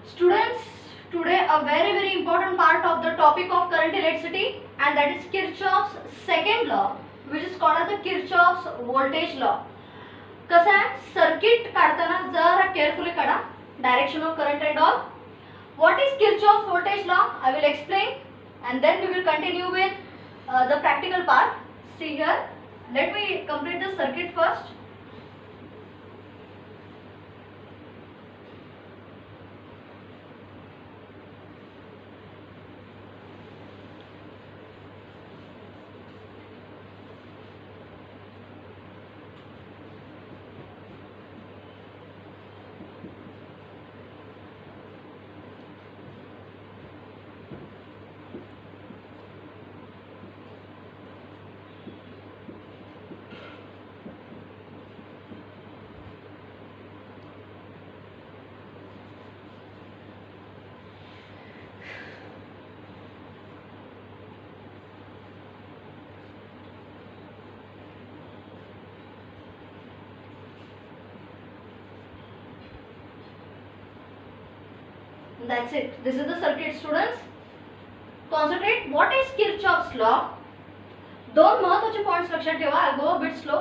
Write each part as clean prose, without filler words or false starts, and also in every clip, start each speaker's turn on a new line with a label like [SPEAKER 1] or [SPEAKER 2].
[SPEAKER 1] Students, today a very important part of the topic of current electricity, and that is Kirchhoff's second law, which is called as the Kirchhoff's voltage law. कसं आहे, circuit काढताना जरा carefully काढा, direction of current and all. What is Kirchhoff's voltage law? I will explain and then we will continue with the practical part. See here, let me complete the circuit first. That's it. This is the circuit, students. Concentrate. What is Kirchhoff's law? दोन महत्त्वाचे points लक्षात ठेवा. I'll go a bit slow.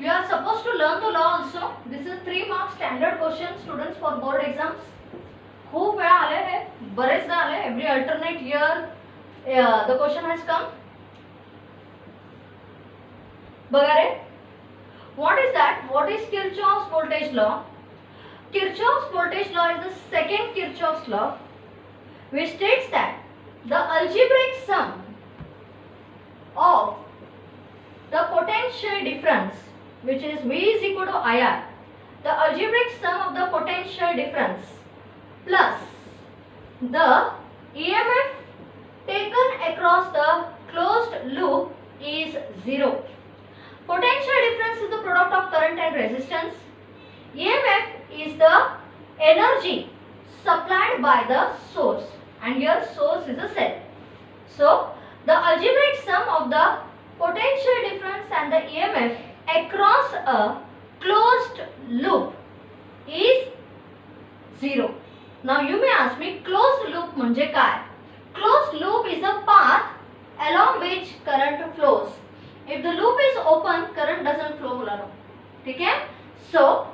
[SPEAKER 1] We are supposed to learn the law also. This is 3 mark standard question, students, for board exams. खूप वेळा आले हे, बरेचदा आले. Every alternate year the question has come. बघा रे. What is that? What is Kirchhoff's voltage law? Kirchhoff's voltage law is the second Kirchhoff's law, which states that the algebraic sum of the potential difference, which is V is equal to IR, the algebraic sum of the potential difference plus the EMF taken across the closed loop is 0. Potential difference is the product of current and resistance. EMF is the energy supplied by the source, and here source is a cell. So the algebraic sum of the potential difference and the EMF across a closed loop is 0. Now you may ask me, closed loop म्हणजे काय? Closed loop is a path along which current flows. If the loop is open, current doesn't flow मुलांनो. ठीक है? So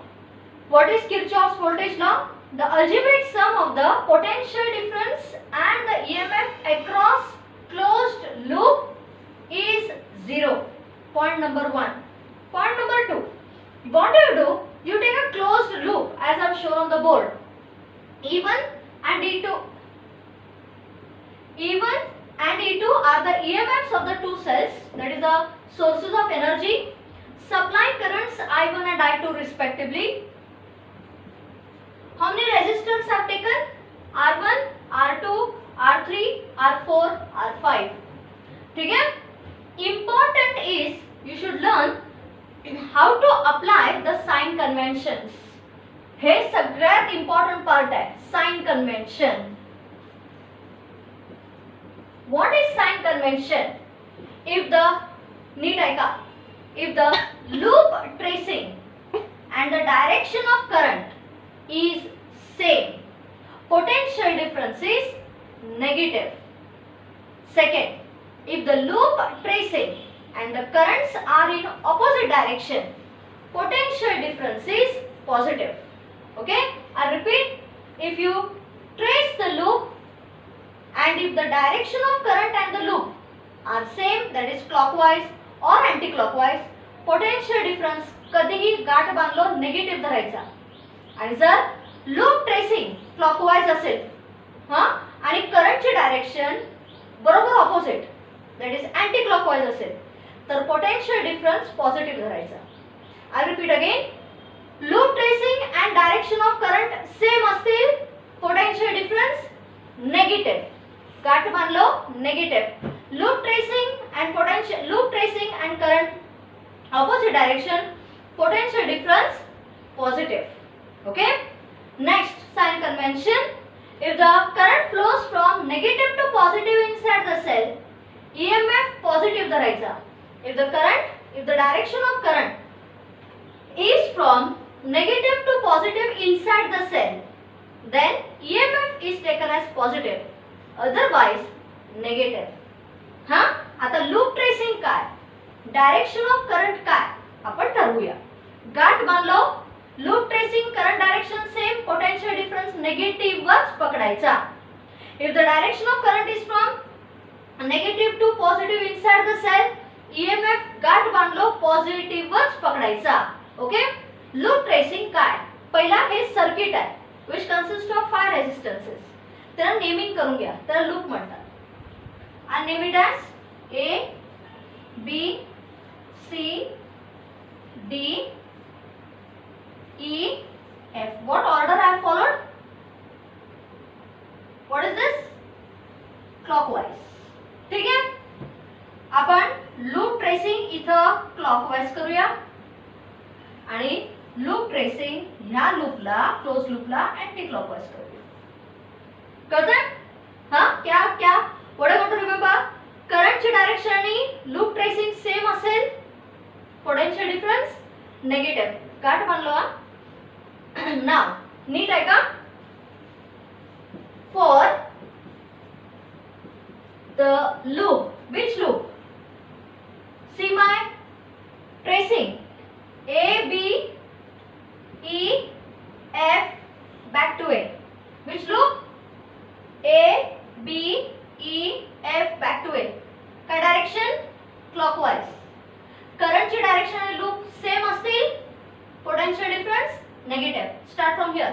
[SPEAKER 1] what is Kirchhoff's voltage law? The algebraic sum of the potential difference and the EMF across closed loop is 0. Point number 1. Point number 2. What do? You take a closed loop as I have shown on the board. E1 and E2. E1 and E2 are the EMFs of the two cells, that is the sources of energy, supplying currents I1 and I2 respectively. How many resistors have taken? R1, R2, R3, R4, R5. ठीक है? Important is you should learn how to apply the sign conventions. हे सगळ्यात important part आहे, sign convention. What is sign convention? If the loop tracing and the direction of current is same, potential difference is negative. Second, if the loop tracing and the currents are in opposite direction, potential difference is positive. Okay, I repeat, if you trace the loop and if the direction of current and the loop are same, that is clockwise or anti-clockwise, potential difference कधीही गाठ बांधलो negative धरायचा. आणि जर loop tracing clockwise असेल आणि करंटची direction बरोबर opposite, that is anti clockwise असेल, तर पोटेन्शियल डिफरन्स पॉझिटिव्ह धरायचा. I repeat again, loop tracing and direction of current same असतील, पोटेन्शियल डिफरन्स नेगेटिव्ह. गाठ बांधलो negative. Loop tracing and current opposite direction, potential difference positive. Okay. Next sign convention. If the current flows from negative to positive inside the cell, EMF positive धरायचा. If the direction of current is from negative to positive inside the cell, then EMF is taken as positive, otherwise negative. हा, आता loop tracing काय, direction of current काय आपण ठरवूया. गाठ बांधलो, loop tracing current direction same, potential difference नेगेटिव्हच पकडायचा. If the direction of current is from negative to positive inside the cell, EMF गाठ बांधलो पॉझिटिव्हच पकडायचा. ओके. लूप ट्रेसिंग काय, पहिला हे सर्किट आहे which consists of 5 resistances. त्याला नेमिंग करून घ्या, त्याला लूप म्हणतात. and name it as A, B, C, D, E, F. What order I have followed? What is this? Clockwise. ठीक आहे. आपण लूप ट्रेसिंग इथं क्लॉकवाइज करूया आणि लूप ट्रेसिंग ह्या लूपला, क्लोज लूपला अँटी क्लॉकवाइज करूया. कळतंय? हा, क्या क्या what I want to remember, करंटची डायरेक्शन आणि लूप ट्रेसिंग सेम असेल, पोटेंशियल डिफरन्स नेगेटिव्ह. गाठ बांधलो. नाव नीट आहे का? For the loop, which loop? See my tracing. A, B, E, F, back to A. Which loop? A, B, E, F, back to A. काय direction? Clockwise. करंटची direction आणि लूप सेम असतील, potential difference negative. Start from here.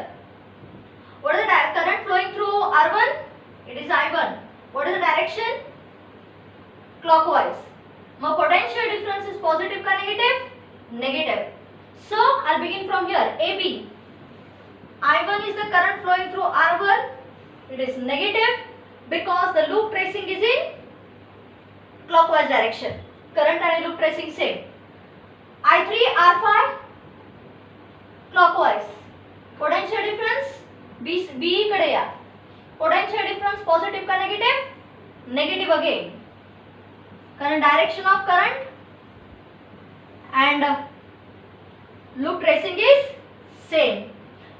[SPEAKER 1] What is the current flowing through R1? It is I1. What is the direction? Clockwise. Now potential difference is positive ka negative? Negative. So I'll begin from here. AB. I1 is the current flowing through R1. It is negative because the loop tracing is in clockwise direction. Current and loop tracing same. I3, R5 clockwise. Potential difference B कडे या. Potential difference positive का negative? Negative again. कारण direction of current and loop tracing is same.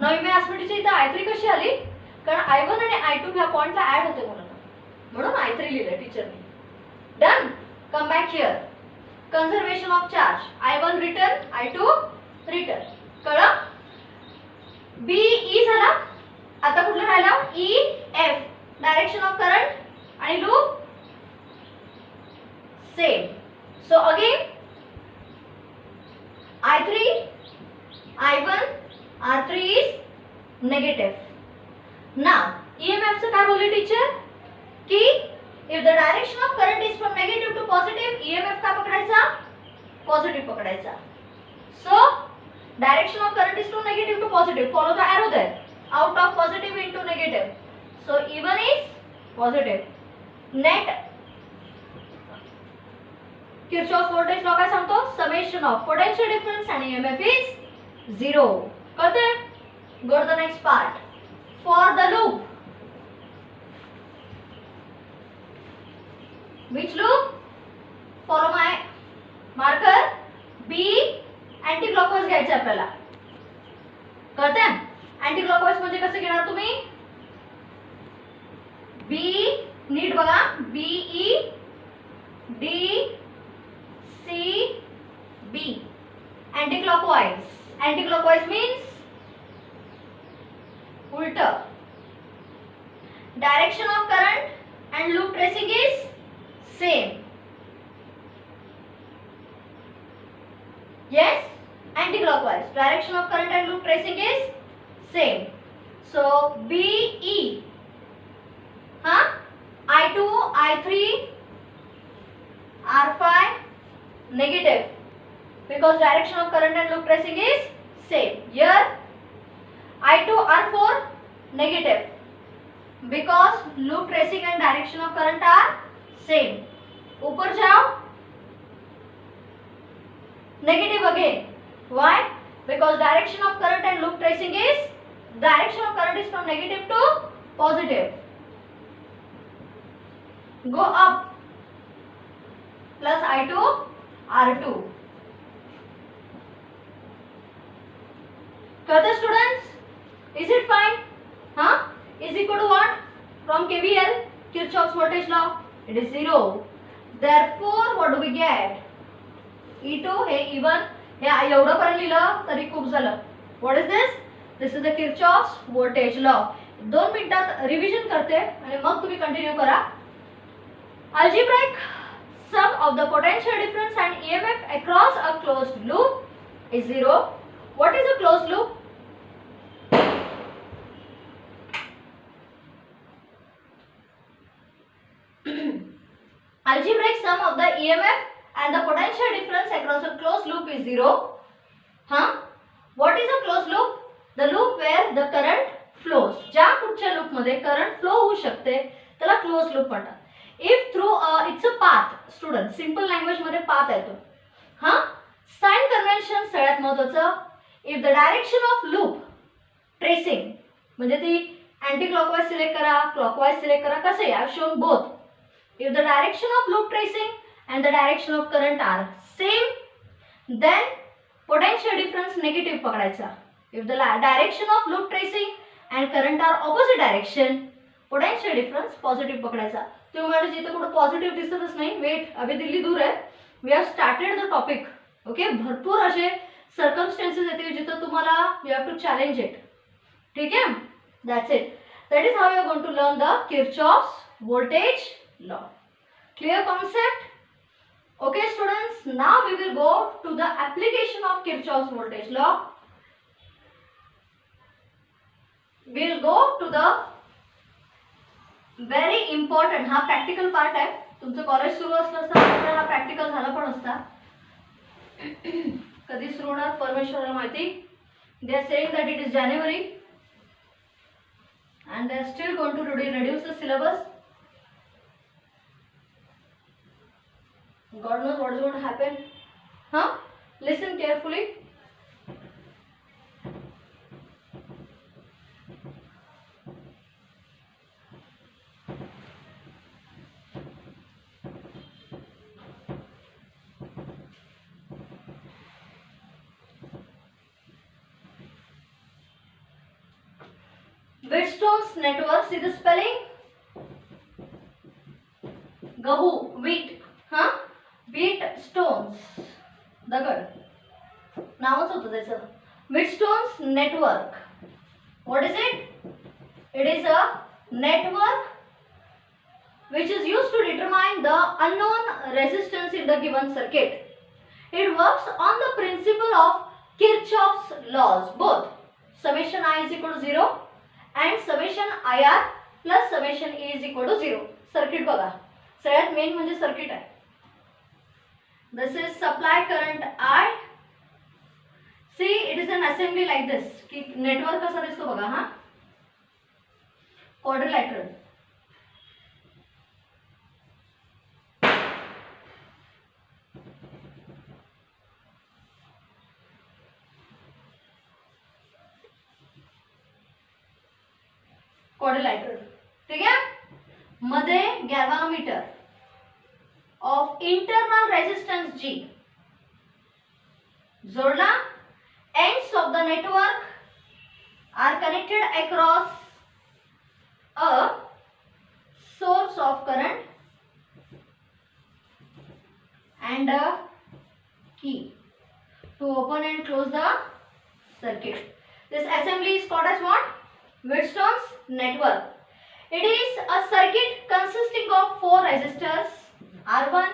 [SPEAKER 1] Now you may ask me इथे I3 कशी आली? कारण I1 आणि I2 ह्या पॉइंटला ऍड होते म्हणून I3 लिहिलं टीचरनी. Done. Come back here. Conservation of charge. I1 return, I2 return. कळलं? B E झाला. आता कुठला राहिला? E F. Direction of current आणि loop same. So again I3, I1, R3 is negative. Now EMF चं काय बोलली टीचर की if the direction of current is from negative to positive, EMF का पकडायचा? पॉझिटिव्ह पकडायचा. So direction of current is from negative to positive. Follow the arrow there. Out of positive into negative. So E1 is positive. Net Kirchhoff's voltage law काय सांगतो? Summation of potential difference and EMF is 0. कळतंय? Go to the next part. For the loop. Which loop? Follow my marker. B anti-clockwise घ्यायचं आपल्याला. कळतंय? Anti clockwise म्हणजे कसं घेणार तुम्ही? बी नीट बघा. B E D C B. Anti clockwise. Anti clockwise means उलट. Direction of current and loop tracing is same. Yes? Anti-clockwise. Direction of current and loop tracing is same. So BE. Huh? I2, I3, R5 negative because direction of current and loop tracing is same. Here I2, R4 negative because loop tracing and direction of current are same. ऊपर जाओ. Negative again. Why? Because direction of current and loop tracing is from negative to positive. Go up. Plus I2 R2. Further students, is it fine? Huh? is equal to what? From KVL, Kirchhoff's voltage law, it is 0. Therefore, what do we get? E2 hey E1 हे एवढं पर्यंत लिहिलं तरी खूप झालं. What is this? This is the Kirchhoff's voltage law. 2 मिनिटात revision करते आणि मग तुम्ही कंटिन्यू करा. Algebraic sum of the potential difference and EMF across a closed loop is 0. What is a closed loop? Algebraic sum of the EMF and the potential difference across a closed loop is 0. What is a closed loop? The loop where the current flows. ज्या कुठच्या loop मध्ये current flow होऊ शकते त्याला close loop म्हणतात. If through it's a path, student, simple language मध्ये path आहे तो. Sign convention सगळ्यात महत्त्वाचं. If the direction of loop tracing म्हणजे ती अँटी क्लॉकवाइज सिलेक्ट करा, क्लॉकवाइज सिलेक्ट करा, कसे I have shown both. If the direction of loop tracing and the direction of current are same, then potential difference negative पकडायचा. If the direction of loop tracing and current are opposite direction, potential difference positive पकडायचा. तुम्ही म्हणजे जिथे कुठे positive दिसतच नाही, wait अभी दिल्ली दूर आहे. We have started the topic. Okay, भरपूर असे सर्कमस्टेन्सेस येतील जिथे तुम्हाला you have to challenge it. ठीक आहे, that's it. That is how you are going to learn the Kirchhoff's voltage law. Clear concept? Okay students, now we will go to the application of Kirchhoff's voltage law. We will go to the very important, हा practical part आहे. तुमचं college सुरू असलं असता हा practical झाला पण असता. कधी सुरू होणार परमेश्वराला माहिती. They are saying that it is January and they are still going to reduce the syllabus. God knows what is going to happen. Listen carefully. Wheatstone's network, see the spelling? गहू, wheat. Wheatstones, दगड नावच होतं त्याचं. Wheatstone's network. What is it? It is a network which is used to determine the unknown resistance in the given circuit. It works on the principle of Kirchhoff's laws, both summation I is equal to 0 and summation IR plus summation E is equal to 0. Circuit बघा, सगळ्यात main म्हणजे circuit आहे. This is supply current I. See, it is an assembly like this. कि network कसा दिसतो बघा. Quadrilateral. Quadrilateral, ठीक आहे. मध्ये गॅल्व्हॅनोमीटर of internal resistance G जोडला. Ends of the network are connected across a source of current and a key to open and close the circuit. This assembly is called as what? Wheatstone's network. It is a circuit consisting of 4 resistors R1,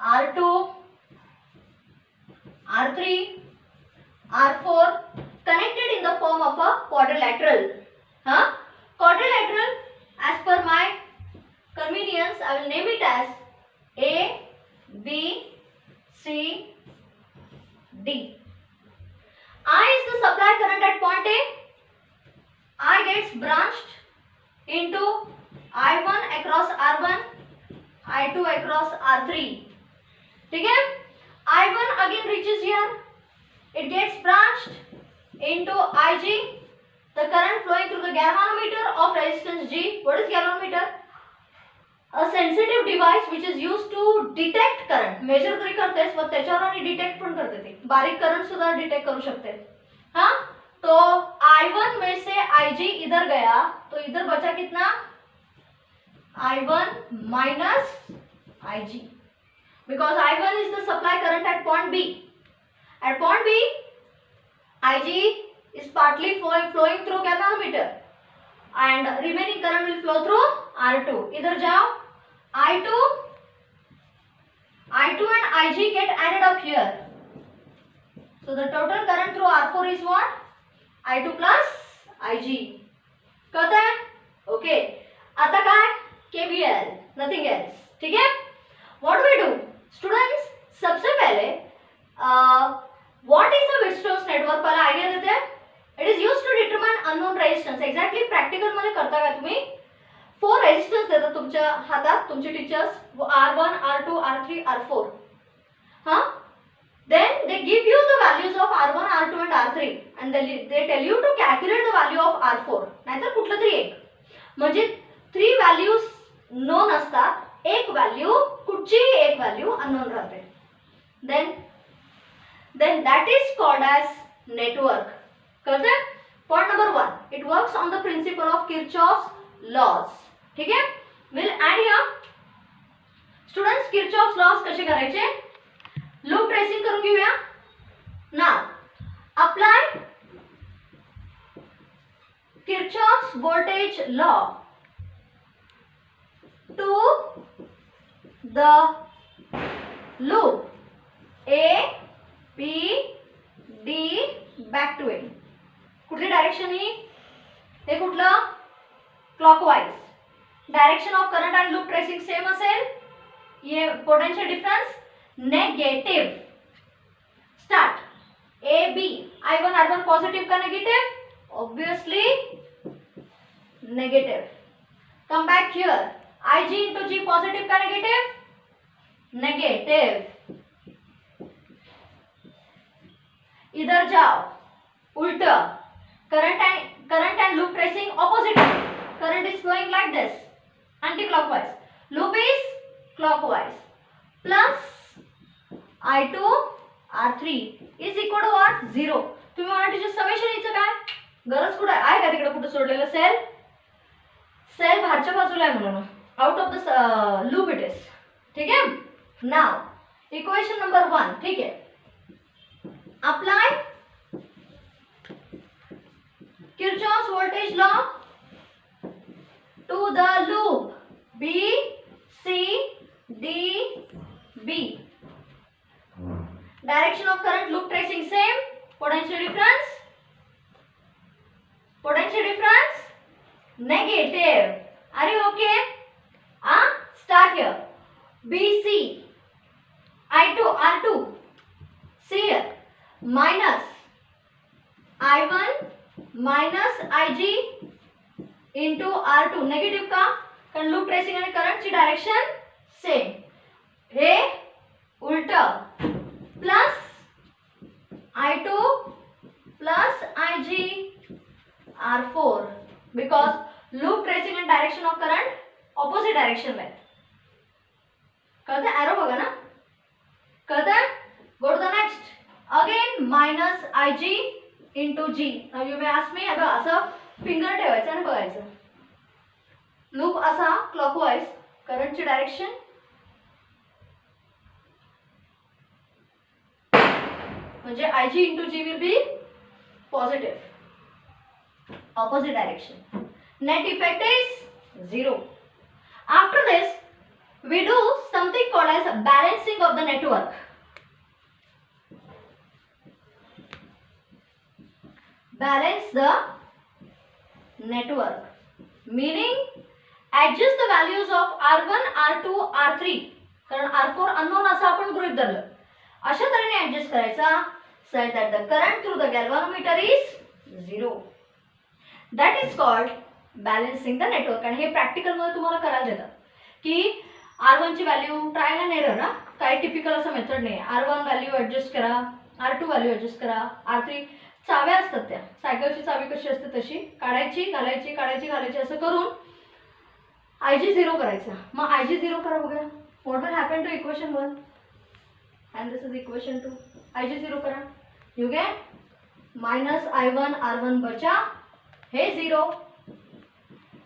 [SPEAKER 1] R2, R3, R4 connected in the form of a quadrilateral. Quadrilateral, as per my convenience, I will name it as A, B, C, D. I is the supply current at point A. I gets branched into I1 across R1, I2 across R3. ठीक है? I1 again reaches here. It gets branched into IG. The current flowing through the galvanometer of resistance G. What is galvanometer? A sensitive device which is used to detect current. Measure तरी करतेस व त्याच्यावर आणि detect पण करते ते. बारीक current सुद्धा डिटेक्ट करू शकते. तो I1 में से Ig इधर गया तो इधर बचा कितना, I1 minus Ig, because I1 is the supply current at point B. At point B, Ig is partly flowing through galvanometer and remaining current will flow through R2. इधर जाओ, I2 and Ig get added up here. So the total current through R4 is what? I2 plus Ig. कळतं आहे? Okay. आता काय? KVL, nothing else. ठीक है? What do we do? Students, सबसे पहले what is a Wheatstone's network पहला idea देते हैं. It is used to determine unknown resistance. Exactly practical मध्ये करता का तुम्ही? 4 resistance देतात तुमच्या हातात तुमचे teachers, R1, R2, R3, R4. हाँ? Then they give you the values of R1, R2 and R3 and they tell you to calculate the value of R4. नाहीतर कुठलं तरी एक. म्हणजे 3 values known असतात, एक व्हॅल्यू कुठचीही एक व्हॅल्यू अननोन राहते. Then that is called as network. कळतंय? Point number 1. It works on the principle of Kirchhoff's laws. ठीक है? We'll add here. Students, Kirchhoff's laws कसे करायचे? लूप ट्रेसिंग करून घेऊया. Now, apply Kirchhoff's voltage law to the loop A, B, D back to A. कुठली direction ही? हे कुठलं? Clockwise. Direction of current and loop tracing same असेल. ये potential difference negative. Start. A, B, I1, R1 positive का negative? Obviously negative. Come back here. Ig into G positive का negative? Negative. इधर जाओ, उल्टा. Current and loop tracing opposite. Current is flowing like this, anti-clockwise. Loop is clockwise. Plus I2 R3 is equal to what? 0. तुम्ही मला teacher summation याचं काय? गरज कुठे आहे का तिकडे कुठे सोडलेलं सेल? सेल बाहेरच्या बाजूला आहे म्हणून. Out of the loop it is. ठीक है? Now equation number 1. ठीक है? Apply Kirchhoff's voltage law to the loop B, C, D, B. Direction of current, loop tracing same. Potential difference? Potential difference? Negative. Are you okay? Start here. BC, I2, R2. See here. Minus I1 minus Ig into R2. Negative का? कारण loop tracing आणि करंटची direction same. हे उलट. Plus I2 plus Ig R4 because loop tracing आणि direction of current opposite direction में. कळतंय? Arrow बघा ना. कळतंय? Go to the next. Again minus Ig into G. Now you may ask me, आता असं फिंगर ठेवायचं आणि बघायचं. लूप असा क्लॉकवाइज, करंटची डायरेक्शन म्हणजे Ig into G will be positive. Opposite direction. Net effect is 0. After this, we do something called as balancing of the network. Balance the network, meaning adjust the values of R1, R2, R3. कारण R4 unknown असं आपण गृहीत धरलं. अशा तऱ्हेने adjust करायचा such that the current through the galvanometer is 0. That is called balancing the network. आणि हे practical मध्ये तुम्हाला करायला देतात की R1 ची व्हॅल्यू ट्रायल अँड एरर ना, काही टिपिकल असं मेथड नाही. R1 व्हॅल्यू ऍडजस्ट करा, R2 व्हॅल्यू ऍडजस्ट करा, R3 चाव्या असतात त्या. सायकलची चावी कशी असते तशी काढायची घालायची काढायची घालायची असं करून Ig 0 करायचा. मग Ig 0 करा बघा. What will happen to equation 1 and this is equation 2. Ig 0 करा. You get? Minus I1 R1 बचा हे 0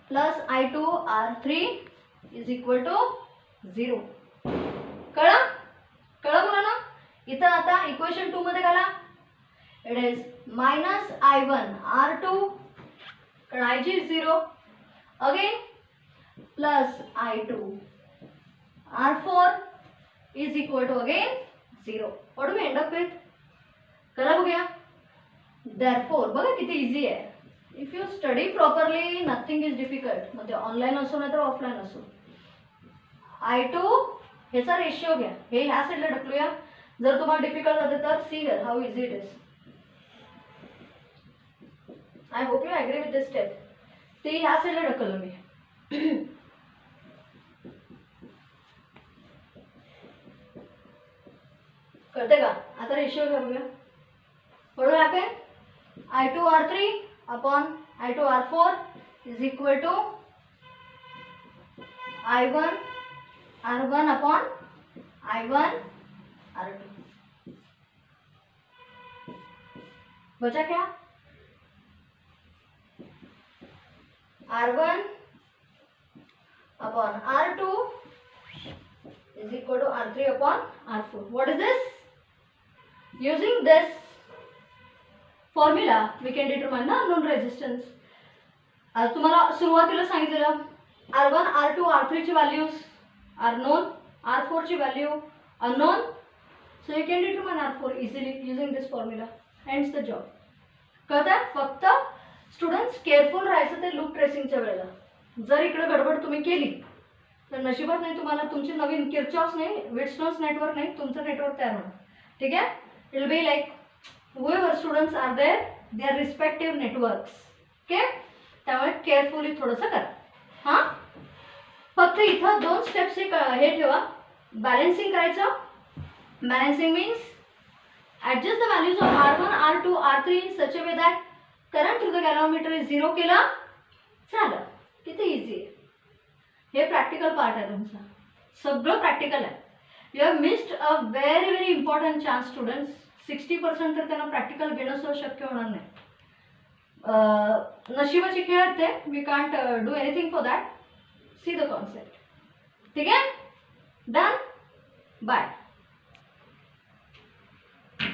[SPEAKER 1] plus I2 R3 is equal to 0. कळलं कळलं मुलांना. इथं आता इक्वेशन 2 मध्ये घाला. It is minus I1 R2 कारण IG is 0 again plus I2 R4 is equal to again 0. What do we end up with? करा बघूया. Therefore बघा किती इझी आहे. If you study properly nothing is difficult. मग ते ऑनलाईन असो नाही तर ऑफलाईन असो. I2 ह्याचा रेशिओ घ्या. हे ह्या साईडला ढकलूया. जर तुम्हाला डिफिकल्ट जाते तर see here how easy it is. I hope you agree with this step. ते ह्या साईडला ढकललं मी. कळते का. आता रेशिओ घ्या बघूया. what will happen? I2 R3 upon I2 R4 is equal to I1 R1 upon I1 R2. बचा क्या? R1 upon R2 is equal to R3 upon R4. What is this? Using this formula we can determine the unknown resistance. तुम्हाला सुरुवातीला सांगितलेलं R1 R2 R3 ची values are known, R4 ची value unknown. So you can determine R4 easily using this formula. Ends the job. कळतंय. फक्त students careful राहायचं ते loop ट्रेसिंगच्या वेळेला. जर इकडे गडबड तुम्ही केली तर नशिबात नाही तुम्हाला तुमची नवीन किर्चॉफ्स नाही विटस्टोन्स नेटवर्क नाही तुमचं नेटवर्क तयार होणार. ठीक आहे. It will be like whoever students are there their respective networks. Okay. त्यामुळे केअरफुली थोडंसं करा. हां फक्त इथं 2 स्टेप्स हे ठेवा. बॅलन्सिंग करायचं. Balancing means adjust the values of R1 R2 R3 in such a way that current through the galvanometer is 0 केलं झालं. किती इझी आहे. हे प्रॅक्टिकल पार्ट आहे तुमचा. सगळं प्रॅक्टिकल आहे. You have missed a very very important chance students. 60% तर त्यांना प्रॅक्टिकल घेणं सुद्धा शक्य होणार नाही. नशिबाची खेळ आहेत ते. We can't do anything for that. See the concept. ठीक आहे. डन. बाय.